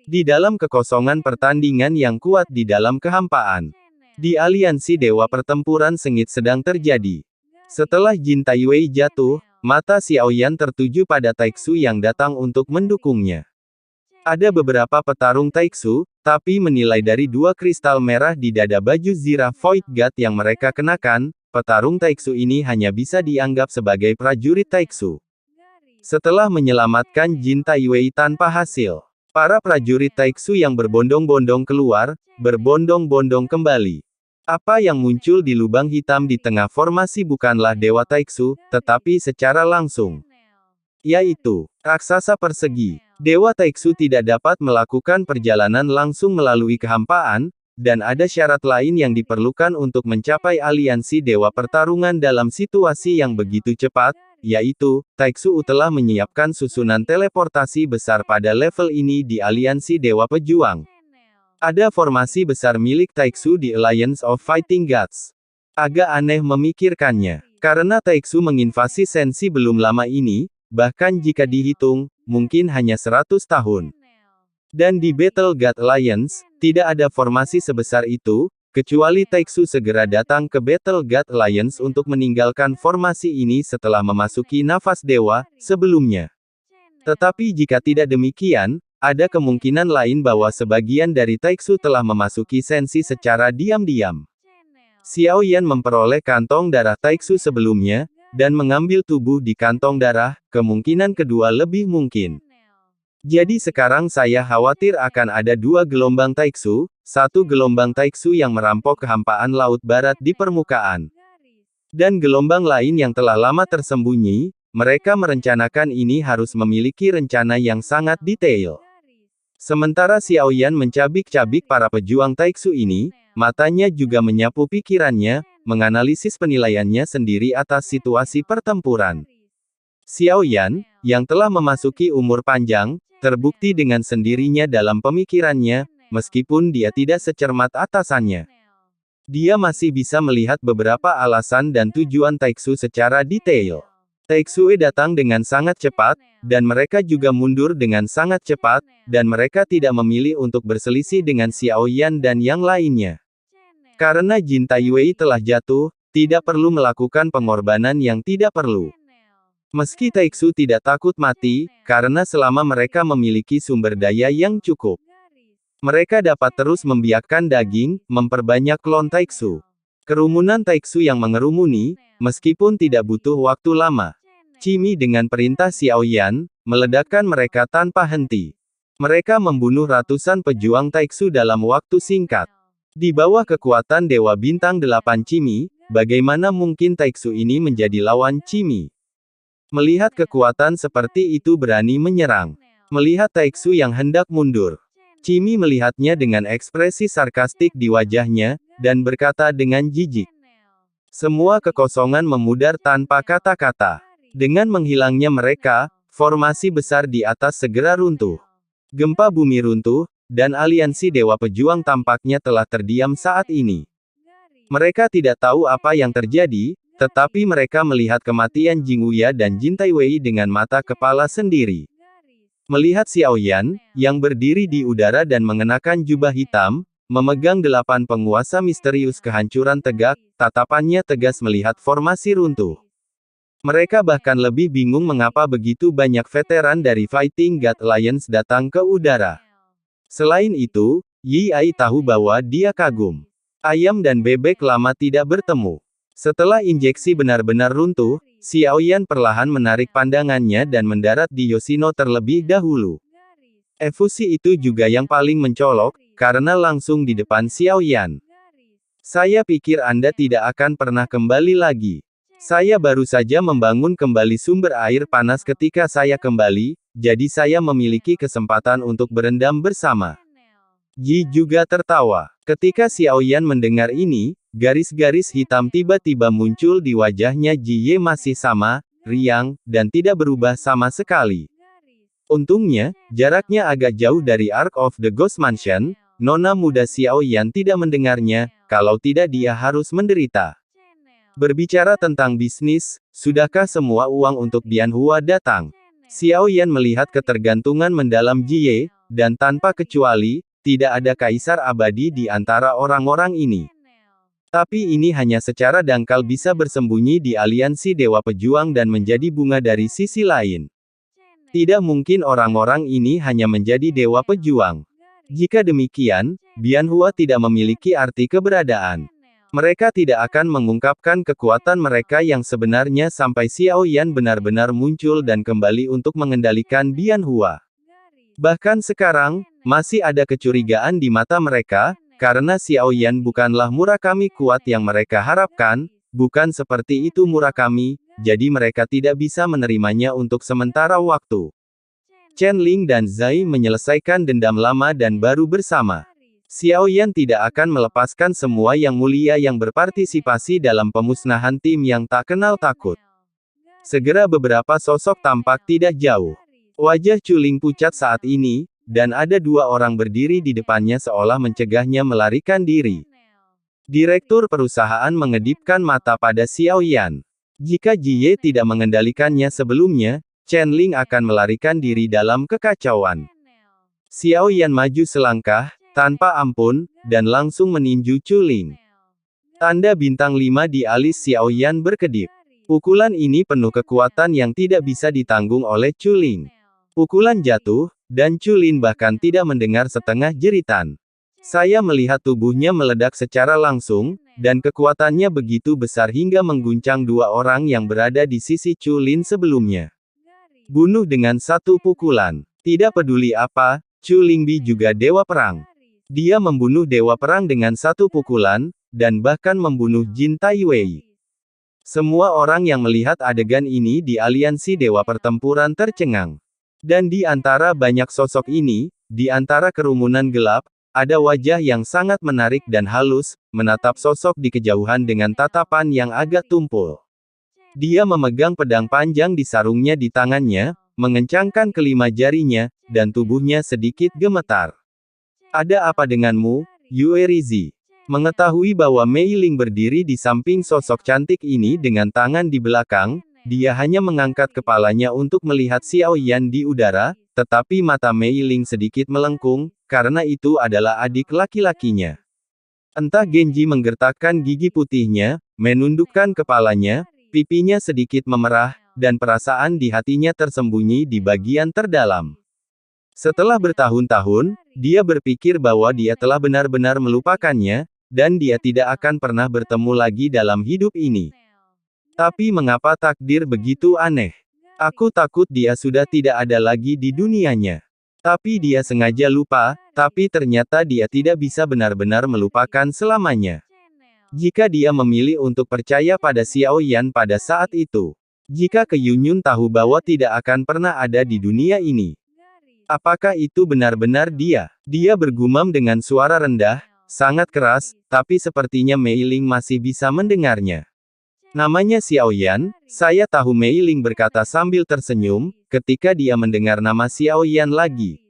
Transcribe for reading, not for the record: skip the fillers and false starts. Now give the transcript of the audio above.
Di dalam kekosongan pertandingan yang kuat di dalam kehampaan. Di aliansi Dewa Pertempuran Sengit sedang terjadi. Setelah Jin Taiwei jatuh, mata Xiaoyan tertuju pada Taixu yang datang untuk mendukungnya. Ada beberapa petarung Taixu, tapi menilai dari dua kristal merah di dada baju Zira Void God yang mereka kenakan, petarung Taixu ini hanya bisa dianggap sebagai prajurit Taixu. Setelah menyelamatkan Jin Taiwei tanpa hasil, para prajurit Taixu yang berbondong-bondong keluar, berbondong-bondong kembali. Apa yang muncul di lubang hitam di tengah formasi bukanlah Dewa Taixu, tetapi secara langsung, yaitu raksasa persegi. Dewa Taixu tidak dapat melakukan perjalanan langsung melalui kehampaan, dan ada syarat lain yang diperlukan untuk mencapai aliansi Dewa Pertarungan dalam situasi yang begitu cepat, yaitu, Taixu telah menyiapkan susunan teleportasi besar pada level ini di aliansi Dewa Pejuang. Ada formasi besar milik Taixu di Alliance of Fighting Gods. Agak aneh memikirkannya, karena Taixu menginvasi Sensi belum lama ini, bahkan jika dihitung, mungkin hanya 100 tahun. Dan di Battle God Alliance, tidak ada formasi sebesar itu, kecuali Taixu segera datang ke Battle God Alliance untuk meninggalkan formasi ini setelah memasuki nafas dewa, sebelumnya. Tetapi jika tidak demikian, ada kemungkinan lain bahwa sebagian dari Taixu telah memasuki Sensi secara diam-diam. Xiaoyan memperoleh kantong darah Taixu sebelumnya, dan mengambil tubuh di kantong darah, kemungkinan kedua lebih mungkin. Jadi sekarang saya khawatir akan ada dua gelombang Taixu, satu gelombang Taixu yang merampok kehampaan Laut Barat di permukaan. Dan gelombang lain yang telah lama tersembunyi, mereka merencanakan ini harus memiliki rencana yang sangat detail. Sementara Xiaoyan mencabik-cabik para pejuang Taixu ini, matanya juga menyapu pikirannya, menganalisis penilaiannya sendiri atas situasi pertempuran. Xiaoyan, yang telah memasuki umur panjang, terbukti dengan sendirinya dalam pemikirannya, meskipun dia tidak secermat atasannya. Dia masih bisa melihat beberapa alasan dan tujuan Taixu secara detail. Taixu datang dengan sangat cepat, dan mereka juga mundur dengan sangat cepat, dan mereka tidak memilih untuk berselisih dengan Xiaoyan dan yang lainnya. Karena Jin Taiwei telah jatuh, tidak perlu melakukan pengorbanan yang tidak perlu. Meski Taixu tidak takut mati, karena selama mereka memiliki sumber daya yang cukup, mereka dapat terus membiakkan daging, memperbanyak klon Taixu. Kerumunan Taixu yang mengerumuni, meskipun tidak butuh waktu lama. Cimi dengan perintah Xiaoyan, meledakkan mereka tanpa henti. Mereka membunuh ratusan pejuang Taixu dalam waktu singkat. Di bawah kekuatan Dewa Bintang 8 Cimi, bagaimana mungkin Taixu ini menjadi lawan Cimi? Melihat kekuatan seperti itu berani menyerang. Melihat Taixu yang hendak mundur. Cimi melihatnya dengan ekspresi sarkastik di wajahnya, dan berkata dengan jijik. Semua kekosongan memudar tanpa kata-kata. Dengan menghilangnya mereka, formasi besar di atas segera runtuh. Gempa bumi runtuh, dan aliansi Dewa Pejuang tampaknya telah terdiam saat ini. Mereka tidak tahu apa yang terjadi, tetapi mereka melihat kematian Jingwuya dan Jin Taiwei dengan mata kepala sendiri. Melihat Xiaoyan, yang berdiri di udara dan mengenakan jubah hitam, memegang 8 penguasa misterius kehancuran tegak, tatapannya tegas melihat formasi runtuh. Mereka bahkan lebih bingung mengapa begitu banyak veteran dari Fighting God Alliance datang ke udara. Selain itu, Yi Ai tahu bahwa dia kagum. Ayam dan bebek lama tidak bertemu. Setelah injeksi benar-benar runtuh, Xiaoyan perlahan menarik pandangannya dan mendarat di Yoshino terlebih dahulu. Efusi itu juga yang paling mencolok, karena langsung di depan Xiaoyan. Saya pikir Anda tidak akan pernah kembali lagi. Saya baru saja membangun kembali sumber air panas ketika saya kembali, jadi saya memiliki kesempatan untuk berendam bersama. Ji juga tertawa. Ketika Xiaoyan mendengar ini, garis-garis hitam tiba-tiba muncul di wajahnya. Ji Ye masih sama, riang, dan tidak berubah sama sekali. Untungnya, jaraknya agak jauh dari Ark of the Ghost Mansion. Nona muda Xiaoyan tidak mendengarnya, kalau tidak dia harus menderita. Berbicara tentang bisnis, sudahkah semua uang untuk Dianhua datang? Xiao Yan melihat ketergantungan mendalam Jie, dan tanpa kecuali, tidak ada kaisar abadi di antara orang-orang ini. Tapi ini hanya secara dangkal bisa bersembunyi di aliansi Dewa Pejuang dan menjadi bunga dari sisi lain. Tidak mungkin orang-orang ini hanya menjadi Dewa Pejuang. Jika demikian, Bianhua tidak memiliki arti keberadaan. Mereka tidak akan mengungkapkan kekuatan mereka yang sebenarnya sampai Xiao Yan benar-benar muncul dan kembali untuk mengendalikan Bianhua. Bahkan sekarang, masih ada kecurigaan di mata mereka, karena Xiao Yan bukanlah Murakami kuat yang mereka harapkan, bukan seperti itu Murakami, jadi mereka tidak bisa menerimanya untuk sementara waktu. Chen Ling dan Zai menyelesaikan dendam lama dan baru bersama. Xiao Yan tidak akan melepaskan semua yang mulia yang berpartisipasi dalam pemusnahan tim yang tak kenal takut. Segera beberapa sosok tampak tidak jauh. Wajah Chuling pucat saat ini, dan ada dua orang berdiri di depannya seolah mencegahnya melarikan diri. Direktur perusahaan mengedipkan mata pada Xiao Yan. Jika Jie tidak mengendalikannya sebelumnya, Chen Ling akan melarikan diri dalam kekacauan. Xiao Yan maju selangkah, tanpa ampun, dan langsung meninju Chuling. Tanda bintang 5 di alis Xiao Yan berkedip. Pukulan ini penuh kekuatan yang tidak bisa ditanggung oleh Chuling. Pukulan jatuh, dan Chuling bahkan tidak mendengar setengah jeritan. Saya melihat tubuhnya meledak secara langsung, dan kekuatannya begitu besar hingga mengguncang dua orang yang berada di sisi Chuling sebelumnya. Bunuh dengan satu pukulan. Tidak peduli apa, Chuling Bi juga dewa perang. Dia membunuh dewa perang dengan satu pukulan, dan bahkan membunuh Jin Taiwei. Semua orang yang melihat adegan ini di aliansi dewa pertempuran tercengang. Dan di antara banyak sosok ini, di antara kerumunan gelap, ada wajah yang sangat menarik dan halus, menatap sosok di kejauhan dengan tatapan yang agak tumpul. Dia memegang pedang panjang di sarungnya di tangannya, mengencangkan kelima jarinya, dan tubuhnya sedikit gemetar. Ada apa denganmu, Yue Rizi? Mengetahui bahwa Mei Ling berdiri di samping sosok cantik ini dengan tangan di belakang, dia hanya mengangkat kepalanya untuk melihat Xiao Yan di udara, tetapi mata Mei Ling sedikit melengkung, karena itu adalah adik laki-lakinya. Entah Genji menggertakkan gigi putihnya, menundukkan kepalanya, pipinya sedikit memerah, dan perasaan di hatinya tersembunyi di bagian terdalam. Setelah bertahun-tahun, dia berpikir bahwa dia telah benar-benar melupakannya, dan dia tidak akan pernah bertemu lagi dalam hidup ini. Tapi mengapa takdir begitu aneh? Aku takut dia sudah tidak ada lagi di dunianya. Tapi dia sengaja lupa, tapi ternyata dia tidak bisa benar-benar melupakan selamanya. Jika dia memilih untuk percaya pada Xiao Yan pada saat itu. Jika Ke Yunyun tahu bahwa tidak akan pernah ada di dunia ini. Apakah itu benar-benar dia? Dia bergumam dengan suara rendah, sangat keras, tapi sepertinya Mei Ling masih bisa mendengarnya. Namanya Xiao Yan, saya tahu Mei Ling berkata sambil tersenyum, ketika dia mendengar nama Xiao Yan lagi.